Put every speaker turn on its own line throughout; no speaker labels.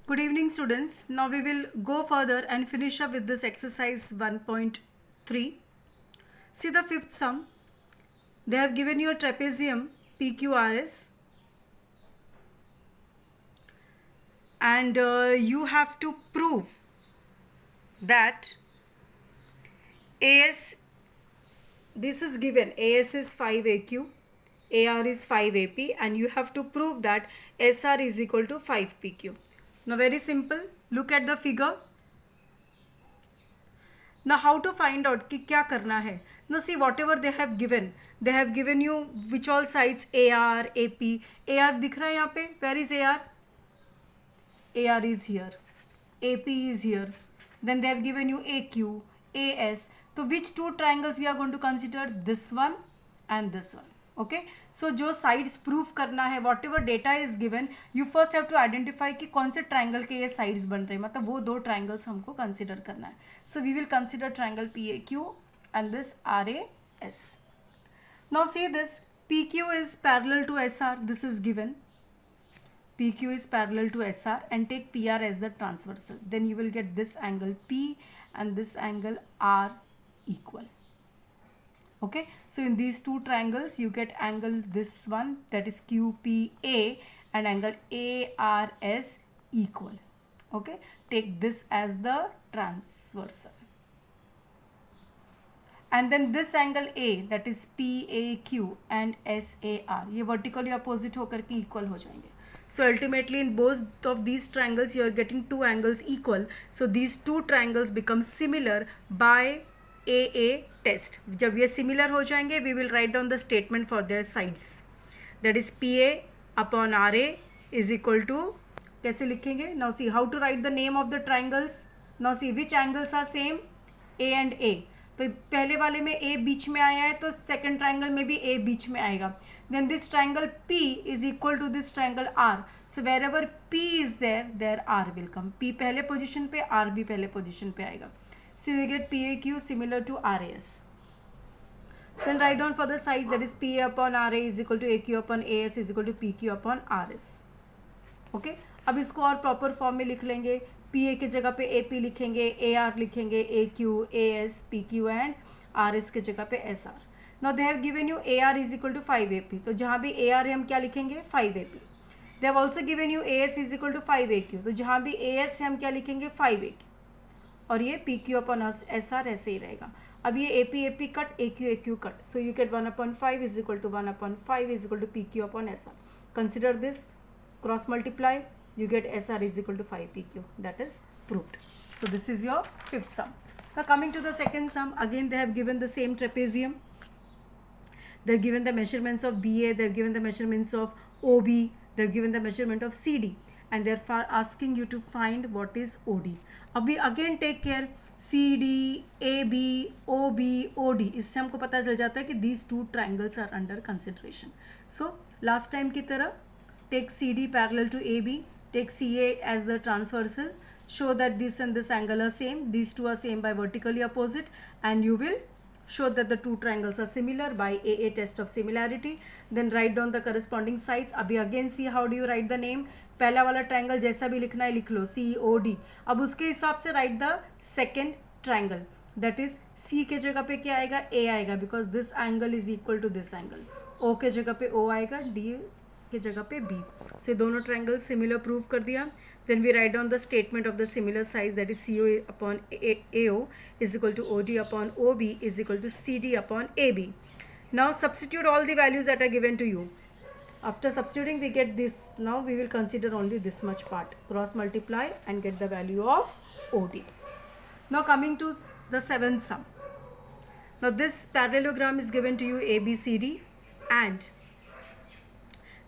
Good evening, students. Now we will go further and finish up with this exercise 1.3. See the fifth sum. They have given you a trapezium PQRS and you have to prove that AS, this is given, AS is 5AQ, AR is 5AP, and you have to prove that SR is equal to 5PQ. Now very simple, look at the figure. Now how to find out कि क्या करना है. Now see whatever they have given you which all sides AR, AP. AR दिख रहा है यहाँ पे. Where is AR? AR is here. AP is here. Then they have given you AQ, AS. So which two triangles we are going to consider? This one and this one. Okay. So जो sides proof करना है, whatever data is given, you first have to identify कि कौन से triangle के ये sides बन रहे हैं, मतलब वो दो triangles हमको consider करना है. So we will consider triangle PAQ and this RAS. Now see this, PQ is parallel to SR, this is given. PQ is parallel to SR and take PR as the transversal. Then you will get this angle P and this angle R equal. Okay, so in these two triangles you get angle this one, that is QPA, and angle ARS equal. Okay, take this as the transversal. And then this angle A, that is PAQ and SAR, ये vertically opposite होकर के equal हो जाएंगे. So ultimately in both of these triangles you are getting two angles equal. So these two triangles become similar by AA test. जब ये similar हो जाएंगे we will write down the statement for their sides. That is PA upon RA is equal to, कैसे लिखेंगे? Now see how to write the name of the triangles. Now see which angles are same? A and A. तो पहले वाले में A बीच में आया है तो second triangle में भी A बीच में आएगा. Then this triangle P is equal to this triangle R. So wherever P is there, there R will come. P पहले position पे, R भी पहले position पे आएगा. So you get PAQ similar to RAS. Then write down for the sides, that is PA upon RA is equal to AQ upon AS is equal to PQ upon RS. Okay? अब इसको और proper form में लिख लेंगे. PA के जगह पे AP लिखेंगे, AR लिखेंगे, AQ, AS, PQ and RS के जगह पे SR. Now they have given you AR is equal to 5AP. तो जहाँ भी AR है हम क्या लिखेंगे? 5AP. They have also given you AS is equal to 5AQ. तो जहाँ भी AS है हम क्या लिखेंगे? 5AQ. और ये PQ अपॉन SR ऐसे ही रहेगा. अब ये AP cut, AQ cut. So you get 1/5 is equal to 1/5 is equal to PQ upon SR. Consider this, cross multiply, you get SR is equal to 5PQ. That is proved. So this is your fifth sum. Now coming to the second sum, again they have given the same trapezium. They have given the measurements of BA, they have given the measurements of OB, they have given the measurement of CD, and they are asking you to find what is OD. अभी again take care, CD, AB, OB, OD, इससे हमको पता चल जाता है कि these two triangles are under consideration. So last time की तरह take CD parallel to AB, take CA as the transversal, show that this and this angle are same, these two are same by vertically opposite, and you will show that the two triangles are similar by AA test of similarity. Then write down the corresponding sides. अभी again see how do you write the name. पहला वाला triangle जैसा भी लिखना है लिख लो, COD. अब उसके हिसाब से write the second triangle, that is C के जगह पे क्या आएगा? A आएगा, because this angle is equal to this angle. O के जगह पे O आएगा, D के जगह पे B. So दोनों triangles similar prove कर दिया. Then we write down the statement of the similar size, that is CO upon AO is equal to OD upon OB is equal to CD upon AB. Now substitute all the values that are given to you. After substituting we get this. Now we will consider only this much part. Cross multiply and get the value of OD. Now coming to the seventh sum. Now this parallelogram is given to you ABCD, and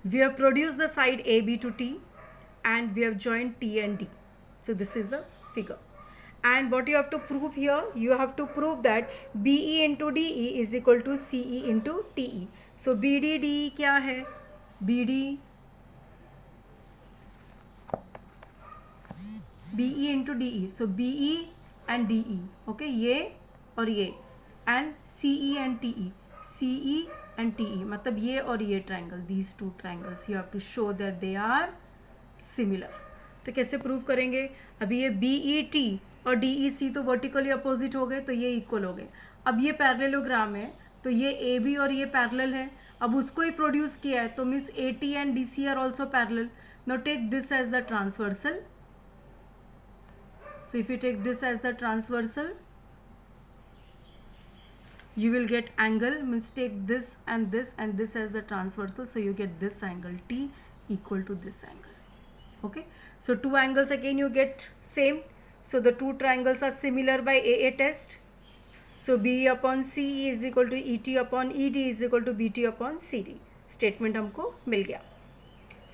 we have produced the side AB to T, and we have joined T and D. So this is the figure. And what you have to prove here, you have to prove that BE into DE is equal to CE into TE. So BD DE क्या है? BE into DE. So BE and DE. Okay, ये और ये. And CE and TE. CE and TE. मतलब ये और ये triangle, these two triangles, you have to show that they are similar. तो कैसे प्रूव करेंगे? अभी ये BET और DEC तो वर्टिकली अपोजिट हो गए, तो ये इक्वल हो गए. अब ये पैरेललोग्राम है, तो ये AB और ये पैरेलल है. अब उसको ही प्रोड्यूस किया है, तो means AT and DC are also parallel. Now take this as the transversal. So if you take this as the transversal, you will get angle, means take this and this as the transversal, so you get this angle T equal to this angle. Okay, so two angles again you get same. So the two triangles are similar by AA test. So BE upon CE is equal to ET upon ED is equal to BT upon CD. Statement हमको मिल गया.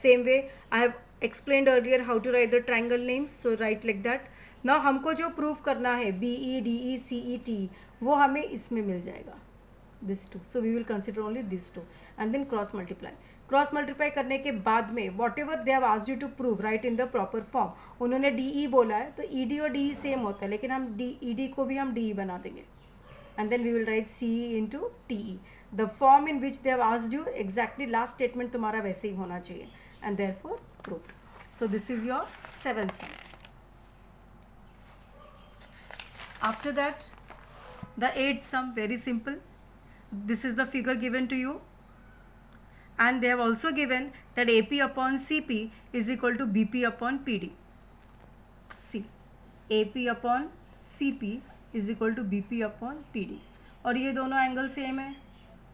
Same way I have explained earlier how to write the triangle names. So write like that. Now हमको जो proof करना है BE, DE, CE, T, वो हमें इसमें मिल जाएगा, this two. So we will consider only these two and then cross multiply. Cross multiply करने के बाद में whatever they have asked you to prove write in the proper form. उन्होंने DE बोला है, तो ED और DE सेम होता है, लेकिन हम ED को भी हम DE बना देंगे. And then we will write CE into TE. The form in which they have asked you, exactly last statement तुम्हारा वैसे ही होना चाहिए, and therefore proved. So this is your 7th sum. After that, the 8th sum, very simple. This is the figure given to you, and they have also given that AP upon CP is equal to BP upon PD. See, AP upon CP is equal to BP upon PD. और ये दोनों angle same है,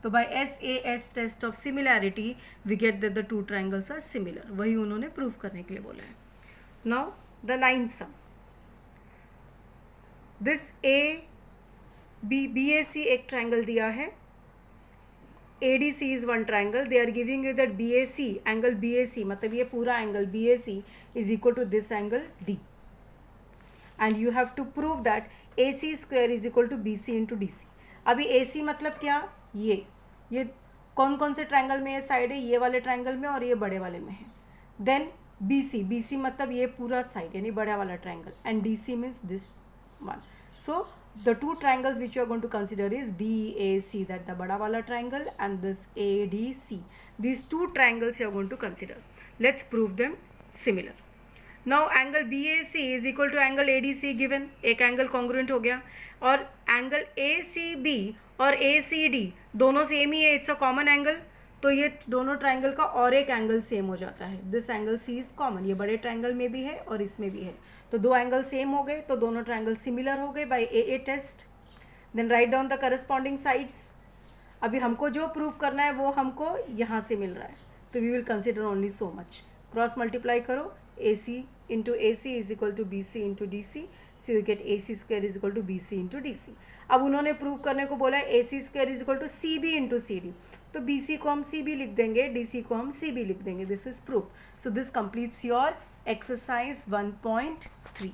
तो by SAS test of similarity we get that the two triangles are similar. वही उन्होंने prove करने के लिए बोला है. Now the 9th sum. This BAC एक ट्राइंगल दिया है, ADC is one triangle. They are giving you that BAC, angle BAC, मतलब ये पूरा angle BAC is equal to this angle D. And you have to prove that AC square is equal to BC into DC. अभी AC मतलब क्या? ये कौन कौन से ट्राइंगल में ये साइड है? ये वाले ट्राइंगल में और ये बड़े वाले में है. देन BC मतलब ये पूरा साइड यानी बड़ा वाला triangle, and DC means this one. So the two triangles which you are going to consider is BAC, that the bada wala triangle, and this ADC. These two triangles you are going to consider. Let's prove them similar. Now angle BAC is equal to angle ADC given. एक angle congruent हो गया, और angle ACB और ACD दोनों same ही है, it's a common angle. तो ये दोनों ट्राइंगल का और एक एंगल सेम हो जाता है. This angle C is common, ये बड़े ट्राइंगल में भी है और इसमें भी है, तो दो एंगल सेम हो गए, तो दोनों ट्राइंगल सिमिलर हो गए by AA test. Then write down the corresponding sides. अभी हमको जो प्रूफ करना है वो हमको यहाँ से मिल रहा है, तो we will consider only so much. Cross multiply करो, AC into AC is equal to BC into DC. So you get AC square is equal to BC into DC. अब उन्होंने प्रूव करने को बोला है AC square is equal to CB into CD, तो BC को हम CB लिख देंगे, DC को हम CB लिख देंगे. This is proof. So this completes your exercise 1.3.